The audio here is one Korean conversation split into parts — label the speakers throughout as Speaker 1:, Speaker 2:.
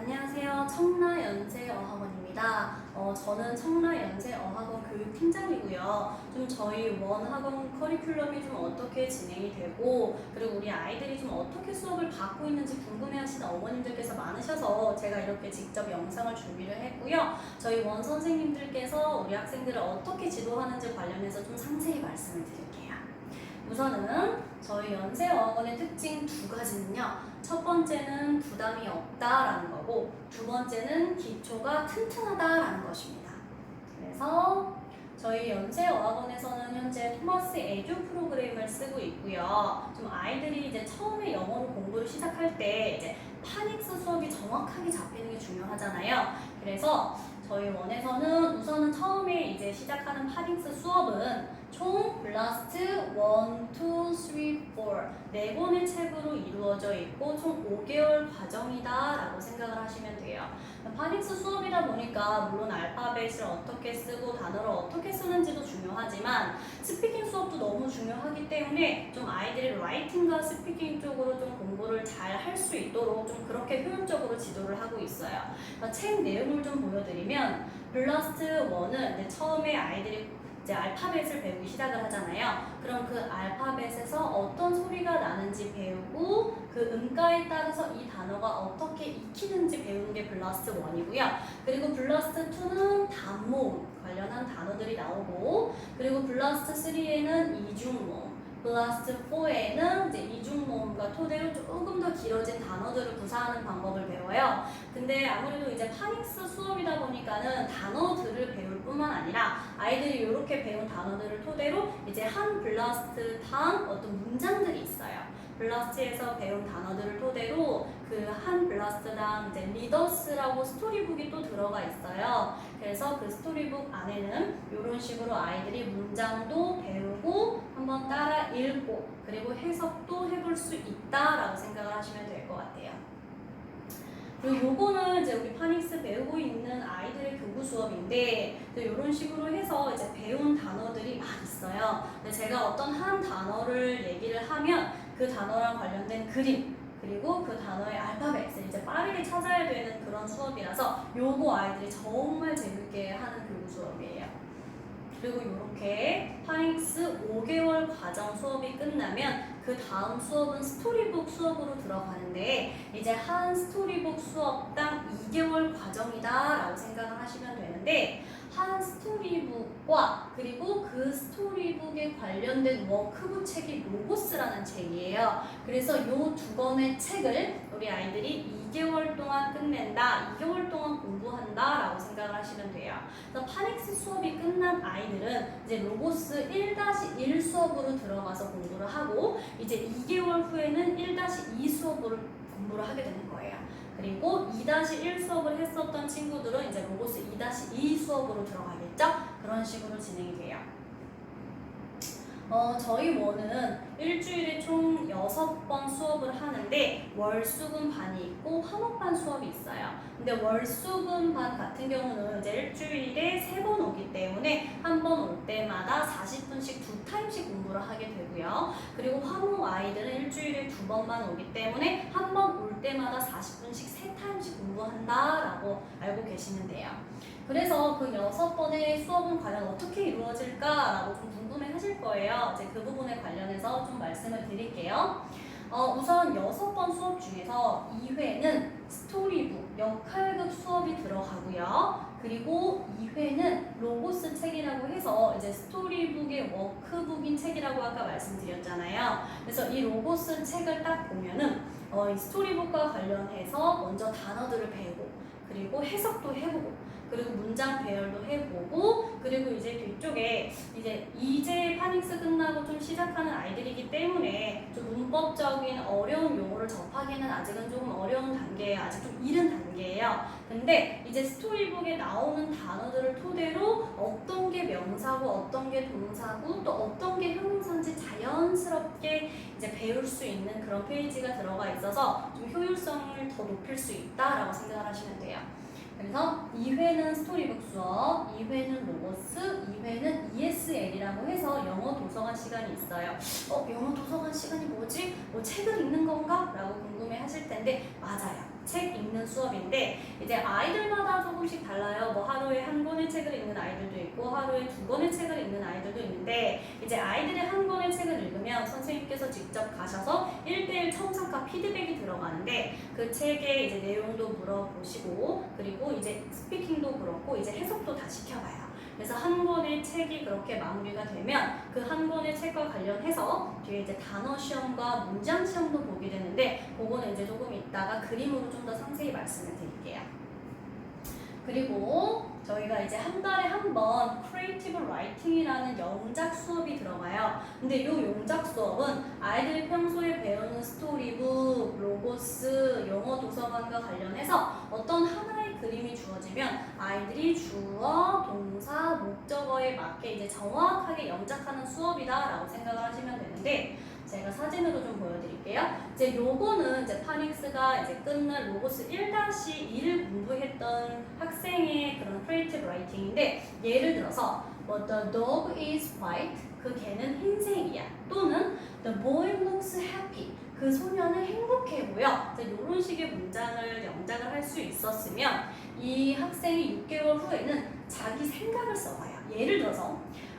Speaker 1: 안녕하세요. 청라연세어학원입니다. 저는 청라연세어학원 교육팀장이고요. 좀 저희 원학원 커리큘럼이 좀 어떻게 진행이 되고 그리고 우리 아이들이 좀 어떻게 수업을 받고 있는지 궁금해하시는 어머님들께서 많으셔서 제가 이렇게 직접 영상을 준비를 했고요. 저희 원 선생님들께서 우리 학생들을 어떻게 지도하는지 관련해서 좀 상세히 말씀을 드릴게요. 우선은 저희 연세어학원의 특징 두 가지는요. 첫 번째는 부담이 없다라는 거고 두 번째는 기초가 튼튼하다라는 것입니다. 그래서 저희 연세어학원에서는 현재 토마스 에듀 프로그램을 쓰고 있고요. 좀 아이들이 이제 처음에 영어로 공부를 시작할 때 이제 파닉스 수업이 정확하게 잡히는 게 중요하잖아요. 그래서 저희 원에서는 우선은 처음에 이제 시작하는 파닉스 수업은 총 블라스트 1, 2, 3, 4 4권의 책으로 이루어져 있고 총 5개월 과정이다 라고 생각을 하시면 돼요. 파닉스 수업이다 보니까 물론 알파벳을 어떻게 쓰고 단어를 어떻게 쓰는지도 중요하지만 스피킹 수업도 너무 중요하기 때문에 좀 아이들이 라이팅과 스피킹 쪽으로 좀 공부를 잘 할 수 있도록 좀 그렇게 효율적으로 지도를 하고 있어요. 그러니까 책 내용을 좀 보여드리면 블라스트 1은 이제 처음에 아이들이 이제 알파벳을 배우기 시작을 하잖아요. 그럼 그 알파벳에서 어떤 소리가 나는지 배우고 그 음가에 따라서 이 단어가 어떻게 익히는지 배우는 게 블라스트 1이고요. 그리고 블라스트 2는 단모음 관련한 단어들이 나오고 그리고 블라스트 3에는 이중모음 블라스트 4에는 이제 이중모음과 토대로 조금 더 길어진 단어들을 구사하는 방법을 배워요. 근데 아무래도 이제 파닉스 수업이다 보니까는 단어들을 배울 뿐만 아니라 아이들이 이렇게 배운 단어들을 토대로 이제 한 블라스트당 어떤 문장들이 있어요. 블라스트에서 배운 단어들을 토대로 그 한 블라스트당 이제 리더스라고 스토리북이 또 들어가 있어요. 그래서 그 스토리북 안에는 이런 식으로 아이들이 문장도 배우고 한번 따라 읽고 그리고 해석도 해볼 수 있다라고 생각을 하시면 될 것 같아요. 그리고 요거는 이제 우리 파닉스 배우고 있는 아이들의 교구 수업인데 이런 식으로 해서 이제 배운 단어들이 많이 있어요. 근데 제가 어떤 한 단어를 얘기를 하면 그 단어랑 관련된 그림 그리고 그 단어의 알파벳을 이제 빠르게 찾아야 되는 그런 수업이라서 요거 아이들이 정말 재밌게 하는 교구 수업이에요. 그리고 이렇게 파닉스 5개월 과정 수업이 끝나면 그 다음 수업은 스토리북 수업으로 들어가는데 이제 한 스토리북 수업당 2개월 과정이다 라고 생각을 하시면 되는데 한 스토리북과 그리고 그 스토리북에 관련된 워크북 책이 로고스라는 책이에요. 그래서 이 두 권의 책을 우리 아이들이 2개월 동안 끝낸다, 2개월 동안 공부한다 라고 생각을 하시면 돼요. 그래서 파닉스 수업이 끝난 아이들은 이제 로고스 1-1 수업으로 들어가서 공부를 하고 이제 2개월 후에는 1-2 수업으로 공부를 하게 되는 거예요. 그리고 2-1 수업을 했었던 친구들은 이제 로고스 2-2 수업으로 들어가겠죠? 그런 식으로 진행이 돼요. 저희 원은 일주일에 총 6번 수업을 하는데 월수금 반이 있고 화목반 수업이 있어요. 근데 월수금 반 같은 경우는 이제 일주일에 3번 오기 때문에 한 번 올 때마다 40분씩 2타임씩 공부를 하게 되고요. 그리고 화목 아이들은 일주일에 2번만 오기 때문에 한 번 올 때마다 40분씩 3타임씩 공부한다라고 알고 계시면 돼요. 그래서 그 6번의 수업은 과연 어떻게 이루어질까라고 좀 궁금해 하실 거예요. 이제 그 부분에 관련해서 좀 말씀을 드릴게요. 우선 6번 수업 중에서 2회는 스토리북, 역할극 수업이 들어가고요. 그리고 2회는 로고스 책이라고 해서 이제 스토리북의 워크북인 책이라고 아까 말씀드렸잖아요. 그래서 이 로고스 책을 딱 보면은 이 스토리북과 관련해서 먼저 단어들을 배우고 그리고 해석도 해보고 그리고 문장 배열도 해보고 그리고 이제 뒤쪽에 이제 파닉스 끝나고 좀 시작하는 아이들이기 때문에 좀 문법적인 어려운 용어를 접하기는 아직은 조금 어려운 단계예요. 아직 좀 이른 단계예요. 근데 이제 스토리북에 나오는 단어들을 토대로 어떤 게 명사고 어떤 게 동사고 또 어떤 게 형용사인지 자연스럽게 이제 배울 수 있는 그런 페이지가 들어가 있어서 좀 효율성을 더 높일 수 있다라고 생각을 하시면 돼요. 그래서 2회는 스토리북 수업, 2회는 로고스, 2회는 ESL이라고 해서 영어 도서관 시간이 있어요. 영어 도서관 시간이 뭐지? 뭐 책을 읽는 건가? 라고 궁금해 하실 텐데 맞아요. 책 읽는 수업인데 이제 아이들마다 조금씩 달라요. 뭐 하루에 한 권의 책을 읽는 아이들도 있고 하루에 두 권의 책을 읽는 아이들도 있는데 이제 아이들이 한 권의 책을 읽으면 선생님께서 직접 가셔서 1대1 첨삭과 피드백이 들어가는데 그 책의 이제 내용도 물어보시고 그리고 이제 스피킹도 그렇고 이제 해석도 다 시켜봐요. 그래서 한 권의 책이 그렇게 마무리가 되면 그 한 권의 책과 관련해서 뒤에 이제 단어 시험과 문장 시험도 보게 되는데 그거는 이제 조금 이따가 그림으로 좀 더 상세히 말씀을 드릴게요. 그리고 저희가 이제 한 달에 한 번 크리에이티브 라이팅이라는 영작 수업이 들어가요. 근데 이 영작 수업은 아이들이 평소에 배우는 스토리북, 로고스, 영어 도서관과 관련해서 어떤 하나의 그림이 주어지면 아이들이 주어, 동사, 목적어에 맞게 이제 정확하게 영작하는 수업이다라고 생각을 하시면 되는데 제가 사진으로 좀 보여드릴게요. 이제 요거는 이제 파닉스가 이제 끝날 로고스 1-1을 공부했던 학생의 그런 크리에이티브 라이팅인데 예를 들어서 뭐 the dog is white 그 개는 흰색이야 또는 the boy looks happy 그 소년은 행복해 보여 이런 식의 문장을 영작을 할 수 있었으면 이 학생이 6개월 후에는 자기 생각을 써봐요. 예를 들어서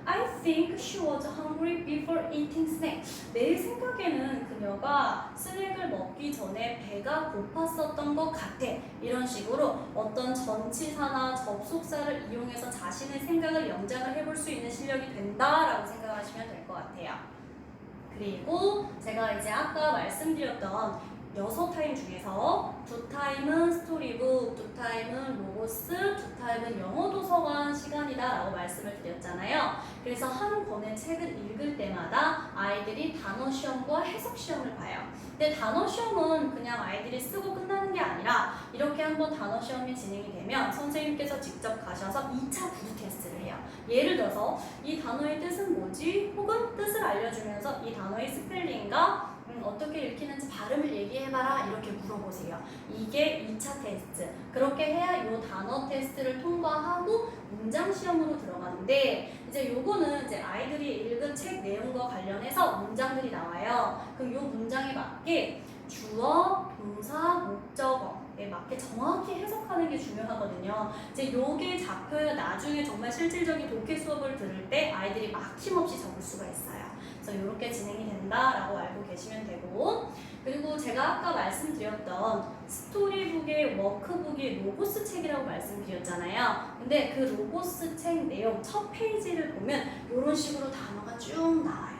Speaker 1: I think she was hungry before eating snack. 내 생각에는 그녀가 스낵을 먹기 전에 배가 고팠었던 것 같아. 이런 식으로 어떤 전치사나 접속사를 이용해서 자신의 생각을 영작을 해볼 수 있는 실력이 된다라고 생각하시면 될 것 같아요. 그리고 제가 이제 아까 말씀드렸던 6타임 중에서 2타임은 스토리북, 2타임은 로고스, 2타임은 영어 도서관 시간이다 라고 말씀을 드렸잖아요. 그래서 한 권의 책을 읽을 때마다 아이들이 단어 시험과 해석 시험을 봐요. 근데 단어 시험은 그냥 아이들이 쓰고 끝나는 게 아니라 이렇게 한번 단어 시험이 진행이 되면 선생님께서 직접 가셔서 2차 구두 테스트를 해요. 예를 들어서 이 단어의 뜻은 뭐지? 혹은 뜻을 알려주면서 이 단어의 스펠링과 어떻게 읽히는지 발음을 얘기해봐라 이렇게 물어보세요. 이게 2차 테스트. 그렇게 해야 이 단어 테스트를 통과하고 문장 시험으로 들어가는데 이제 요거는 이제 아이들이 읽은 책 내용과 관련해서 문장들이 나와요. 그럼 요 문장에 맞게 주어, 동사, 목적어에 맞게 정확히 해석하는 게 중요하거든요. 이제 요게 잡혀야 나중에 정말 실질적인 독해 수업을 들을 때 아이들이 막힘없이 적을 수가 있어요. 그래서 이렇게 진행이 된다라고 알고 계시면 되고 그리고 제가 아까 말씀드렸던 스토리북의 워크북이 로고스 책이라고 말씀드렸잖아요. 근데 그 로고스 책 내용 첫 페이지를 보면 이런 식으로 단어가 쭉 나와요.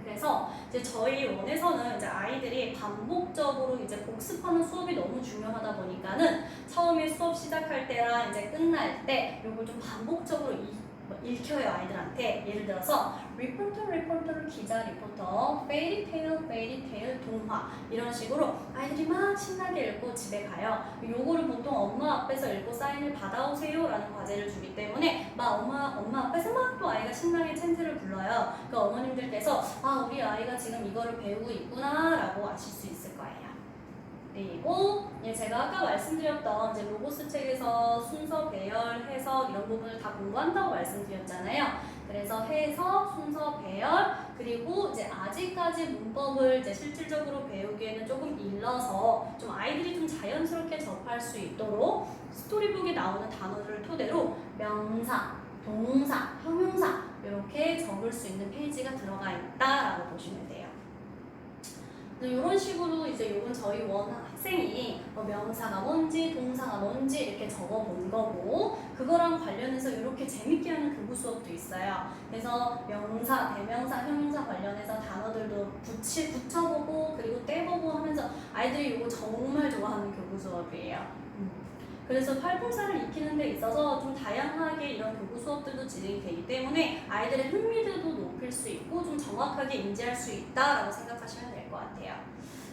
Speaker 1: 그래서 이제 저희 원에서는 이제 아이들이 반복적으로 이제 복습하는 수업이 너무 중요하다 보니까는 처음에 수업 시작할 때랑 이제 끝날 때 이걸 좀 반복적으로 읽혀요 아이들한테. 예를 들어서 리포터 기자 리포터 페이리테일 동화 이런 식으로 아이들이 막 신나게 읽고 집에 가요. 요거를 보통 엄마 앞에서 읽고 사인을 받아오세요 라는 과제를 주기 때문에 막 엄마 앞에서 막 또 아이가 신나게 찬트를 불러요. 그 어머님들께서 아 우리 아이가 지금 이거를 배우고 있구나 라고 아실 수 있을 거예요. 그리고 제가 아까 말씀드렸던 이제 로고스 책에서 순서, 배열, 해석 이런 부분을 다 공부한다고 말씀드렸잖아요. 그래서 해석, 순서, 배열 그리고 이제 아직까지 문법을 이제 실질적으로 배우기에는 조금 일러서 좀 아이들이 좀 자연스럽게 접할 수 있도록 스토리북에 나오는 단어들을 토대로 명사, 동사, 형용사 이렇게 적을 수 있는 페이지가 들어가 있다라고 보시면 돼요. 이런 식으로 이제 요건 저희 원 학생이 명사가 뭔지 동사가 뭔지 이렇게 적어본 거고 그거랑 관련해서 이렇게 재밌게 하는 교구 수업도 있어요. 그래서 명사, 대명사, 형용사 관련해서 단어들도 붙여보고 그리고 떼보고 하면서 아이들이 이거 정말 좋아하는 교구 수업이에요. 그래서 활동사를 익히는 데 있어서 좀 다양하게 이런 교구 수업들도 진행이 되기 때문에 아이들의 흥미도도 높일 수 있고 좀 정확하게 인지할 수 있다라고 생각하시면 될 것 같아요.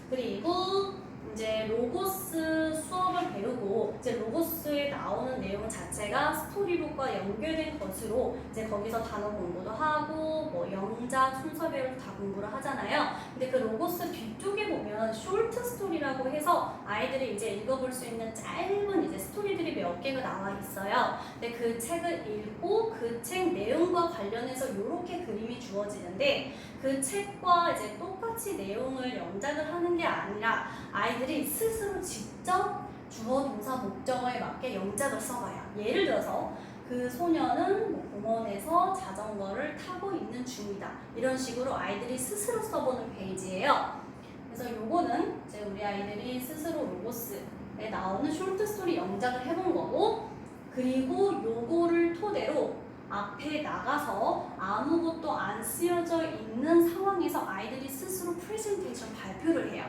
Speaker 1: 그리고 이제 로고스 수업을 배우고 이제 로고스에 나오는 내용 자체가 스토리북과 연결된 것으로 이제 거기서 단어 공부도 하고 뭐 영작, 순서 배열도 다 공부를 하잖아요. 근데 그 로고스 뒤쪽에 보면 쇼트 스토리라는 스토리북이라고 해서 아이들이 이제 읽어볼 수 있는 짧은 이제 스토리들이 몇 개가 나와 있어요. 근데 그 책을 읽고 그 책 내용과 관련해서 이렇게 그림이 주어지는데 그 책과 이제 똑같이 내용을 연작을 하는 게 아니라 아이들이 스스로 직접 주어 동사 목적어에 맞게 영작을 써봐요. 예를 들어서 그 소녀는 뭐 공원에서 자전거를 타고 있는 중이다. 이런 식으로 아이들이 스스로 써보는 페이지예요. 그래서 요거는 이제 우리 아이들이 스스로 로고스에 나오는 쇼트 스토리 영작을 해본 거고, 그리고 요거를 토대로 앞에 나가서 아무것도 안 쓰여져 있는 상황에서 아이들이 스스로 프레젠테이션 발표를 해요.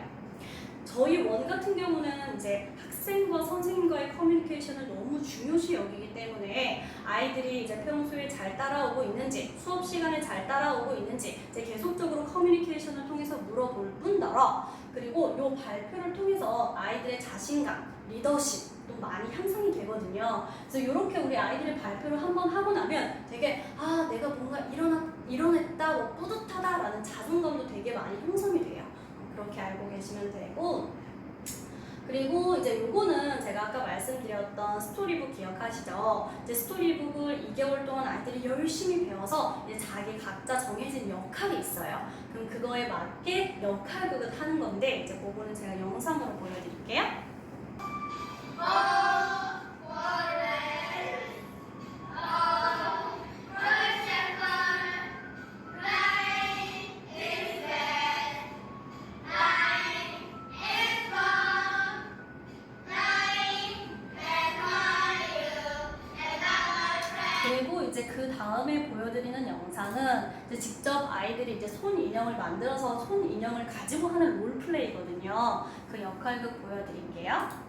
Speaker 1: 저희 원 같은 경우는 이제 학생과 선생님과의 커뮤니케이션을 너무 중요시 여기기 때문에 아이들이 이제 평소에 잘 따라오고 있는지, 수업 시간에 잘 따라오고 있는지 이제 계속적으로 커뮤니케이션을 통해서 물어볼 뿐더러, 그리고 이 발표를 통해서 아이들의 자신감, 리더십도 많이 향상이 되거든요. 그래서 이렇게 우리 아이들의 발표를 한번 하고 나면 되게 내가 뭔가 이뤄냈다, 뭐 뿌듯하다라는 자존감도 되게 많이 형성이 돼요. 그렇게 알고 계시면 되고, 그리고 이제 요거는 제가 아까 말씀드렸던 스토리북 기억하시죠? 이제 스토리북을 2개월 동안 아이들이 열심히 배워서 이제 자기 각자 정해진 역할이 있어요. 그럼 그거에 맞게 역할극을 하는 건데, 이제 그거는 제가 영상으로 보여드릴게요. 그리고 이제 그 다음에 보여드리는 영상은 이제 직접 아이들이 이제 손 인형을 만들어서 손 인형을 가지고 하는 롤플레이거든요. 그 역할극 보여드릴게요.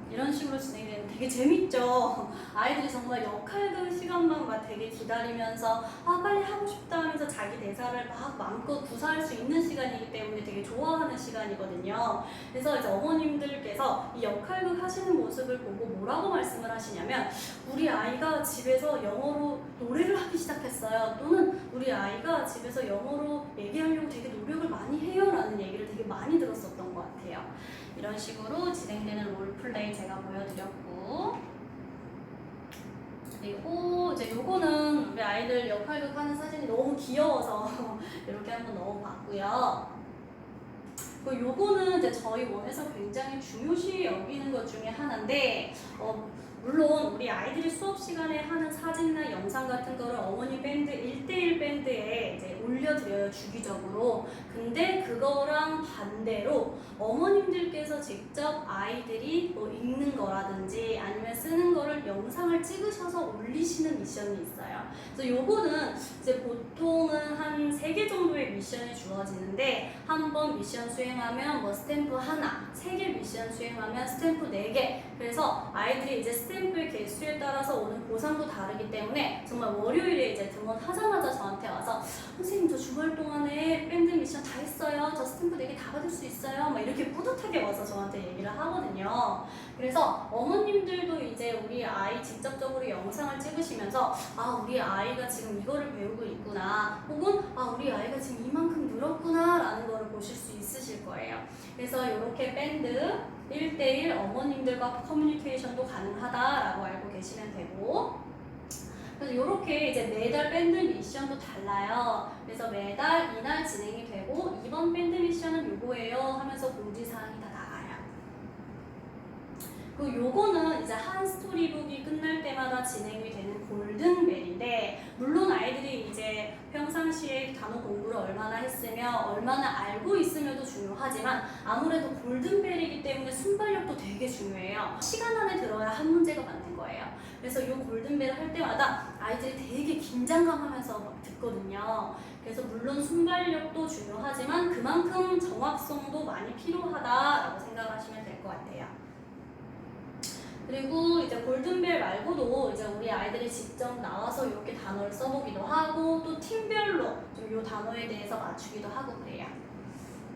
Speaker 1: 이런 식으로 진행되는 되게 재밌죠? 아이들이 정말 역할극 시간만 막 되게 기다리면서 빨리 하고 싶다 하면서 자기 대사를 막 마음껏 구사할 수 있는 시간이기 때문에 되게 좋아하는 시간이거든요. 그래서 이제 어머님들께서 이 역할극 하시는 모습을 보고 뭐라고 말씀을 하시냐면, 우리 아이가 집에서 영어로 노래를 하기 시작했어요. 또는 우리 아이가 집에서 영어로 얘기하려고 되게 노력을 많이 해요 라는 얘기를 되게 많이 들었었던 것 같아요. 이런 식으로 진행되는 롤플레이 제가 보여드렸고, 그리고 이제 요거는 우리 아이들 역할극 하는 사진이 너무 귀여워서 이렇게 한번 넣어봤고요. 그리고 요거는 이제 저희 원에서 굉장히 중요시 여기는 것 중에 하나인데, 물론 우리 아이들이 수업 시간에 하는 사진이나 영상 같은 거를 어머니 밴드 1대1 밴드에 이제 올려드려요, 주기적으로. 근데 그거랑 반대로 어머님들께서 직접 아이들이 뭐 읽는 거라든지 아니면 쓰는 거를 영상을 찍으셔서 올리시는 미션이 있어요. 그래서 요거는 이제 보통은 한 3개 정도의 미션이 주어지는데, 한 번 미션 수행하면 뭐 스탬프 하나, 3개 미션 수행하면 스탬프 4개. 그래서 아이들이 이제 스탬프의 개수에 따라서 오는 보상도 다르기 때문에 정말 월요일에 이제 등원하자마자 저한테 와서, 선생님 저 주말 동안에 밴드 미션 다 했어요. 저 스탬프 4개 다 받을 수 있어요. 막 이렇게 뿌듯하게 와서 저한테 얘기를 하거든요. 그래서 어머님들도 이제 우리 아이 직접적으로 영상을 찍으시면서 우리 아이가 지금 이거를 배우고 있구나, 혹은 우리 아이가 지금 이만큼 늘었구나 라는 거를 보실 수 있으실 거예요. 그래서 이렇게 밴드 1대1 어머님들과 커뮤니케이션도 가능하다라고 알고 계시면 되고, 그래서 이렇게 이제 매달 밴드 미션도 달라요. 그래서 매달 이날 진행이 되고, 이번 밴드 미션은 요거예요 하면서 공지사항이 다 나가요. 그리고 요거는 이제 한 스토리북이 끝날 때마다 진행이 되는 골든벨인데, 물론 아이들이 이제 평상시에 단어 공부를 얼마나 했으며 얼마나 알고 있으며도 중요하지만, 아무래도 골든벨이기 때문에 순발력도 되게 중요해요. 시간 안에 들어야 한 문제가 맞는 거예요. 그래서 이 골든벨을 할 때마다 아이들이 되게 긴장감 하면서 듣거든요. 그래서 물론 순발력도 중요하지만 그만큼 정확성도 많이 필요하다라고 생각하시면 될 것 같아요. 그리고 이제 골든벨 말고도 이제 우리 아이들이 직접 나와서 이렇게 단어를 써보기도 하고 또 팀별로 좀 이 단어에 대해서 맞추기도 하고 그래요.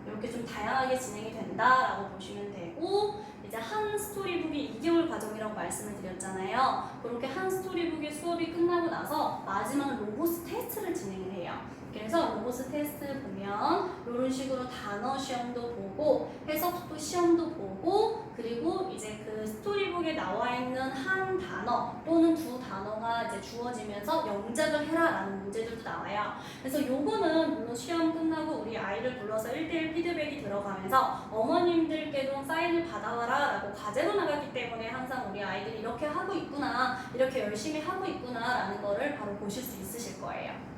Speaker 1: 이렇게 좀 다양하게 진행이 된다라고 보시면 되고 이제 한 스토리북이 2개월 과정이라고 말씀을 드렸잖아요. 그렇게 한 스토리북의 수업이 끝나고 나서 마지막 로보스 테스트를 진행을 해요. 그래서 로보스 테스트 보면 이런 식으로 단어 시험도 보고 해석 시험도 보고 그리고 이제 그 스토리북에 나와 있는 한 단어 또는 두 단어가 이제 주어지면서 영작을 해라라는 문제들도 나와요. 그래서 요거는 물론 시험 끝나고 우리 아이를 불러서 1대1 피드백이 들어가면서 어머님들께도 사인을 받아와라라고 과제로 나갔기 때문에 항상 우리 아이들이 이렇게 하고 있구나, 이렇게 열심히 하고 있구나라는 거를 바로 보실 수 있으실 거예요.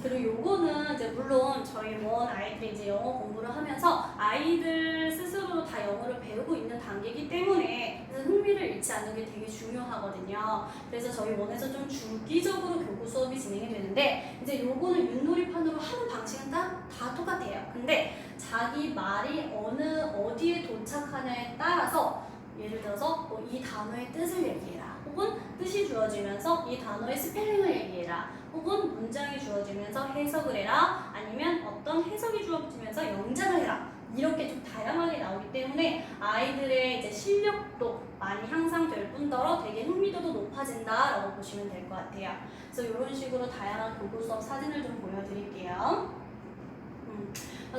Speaker 1: 그리고 요거는 이제 물론 저희 원 아이들이 이제 영어 공부를 하면서 아이들 스스로 다 영어를 배우고 있는 단계이기 때문에 그래서 흥미를 잃지 않는 게 되게 중요하거든요. 그래서 저희 원에서 좀 주기적으로 교구 수업이 진행이 되는데 이제 요거는 윷놀이판으로 하는 방식은 다 똑같아요. 근데 자기 말이 어디에 도착하냐에 따라서 예를 들어서 뭐 이 단어의 뜻을 얘기해라. 혹은 뜻이 주어지면서 이 단어의 스펠링을 얘기해라. 혹은 문장이 주어지면서 해석을 해라. 아니면 어떤 해석이 주어지면서 영작을 해라. 이렇게 좀 다양하게 나오기 때문에 아이들의 이제 실력도 많이 향상될 뿐더러 되게 흥미도도 높아진다라고 보시면 될 것 같아요. 그래서 이런 식으로 다양한 교구 수업 사진을 좀 보여드릴게요.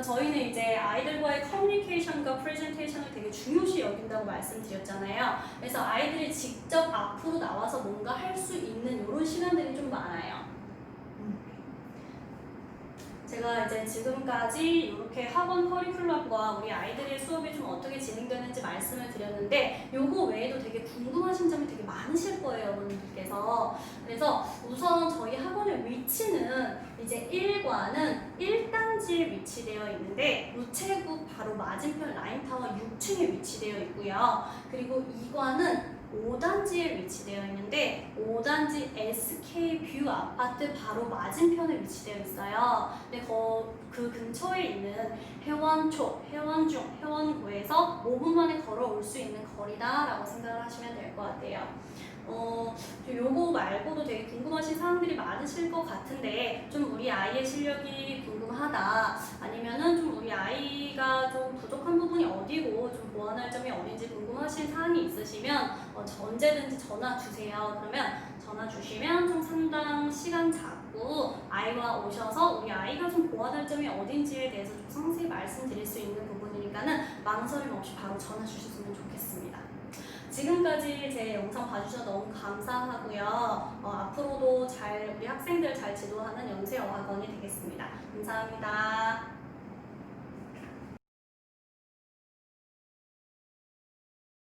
Speaker 1: 저희는 이제 아이들과의 커뮤니케이션과 프레젠테이션을 되게 중요시 여긴다고 말씀드렸잖아요. 그래서 아이들이 직접 앞으로 나와서 뭔가 할 수 있는 이런 시간들이 좀 많아요. 제가 이제 지금까지 이렇게 학원 커리큘럼과 우리 아이들의 수업이 좀 어떻게 진행되는지 말씀을 드렸는데 요거 외에도 되게 궁금하신 점이 되게 많으실 거예요, 어머님들께서. 그래서 우선 저희 학원의 위치는 이제 1과는 1단지에 위치되어 있는데 우체국 바로 맞은편 라인타워 6층에 위치되어 있고요. 그리고 2과는 5단지에 위치되어 있는데 5단지 SK뷰 아파트 바로 맞은편에 위치되어 있어요. 근데 그 근처에 있는 회원초, 회원중, 회원구에서 5분 만에 걸어올 수 있는 거리다라고 생각을 하시면 될 것 같아요. 요거 말고도 되게 궁금하신 사항들이 많으실 것 같은데 좀 우리 아이의 실력이 궁금하다 아니면은 좀 우리 아이가 좀 부족한 부분이 어디고 좀 보완할 점이 어딘지 궁금하신 사항이 있으시면 언제든지 전화 주세요. 그러면 전화 주시면 좀 상담 시간 잡고 아이와 오셔서 우리 아이가 좀 보완할 점이 어딘지에 대해서 좀 상세히 말씀드릴 수 있는 부분이니까는 망설임 없이 바로 전화 주셨으면 좋겠습니다. 지금까지 제 영상 봐주셔서 너무 감사하고요. 앞으로도 우리 학생들 잘 지도하는 연세어학원이 되겠습니다. 감사합니다.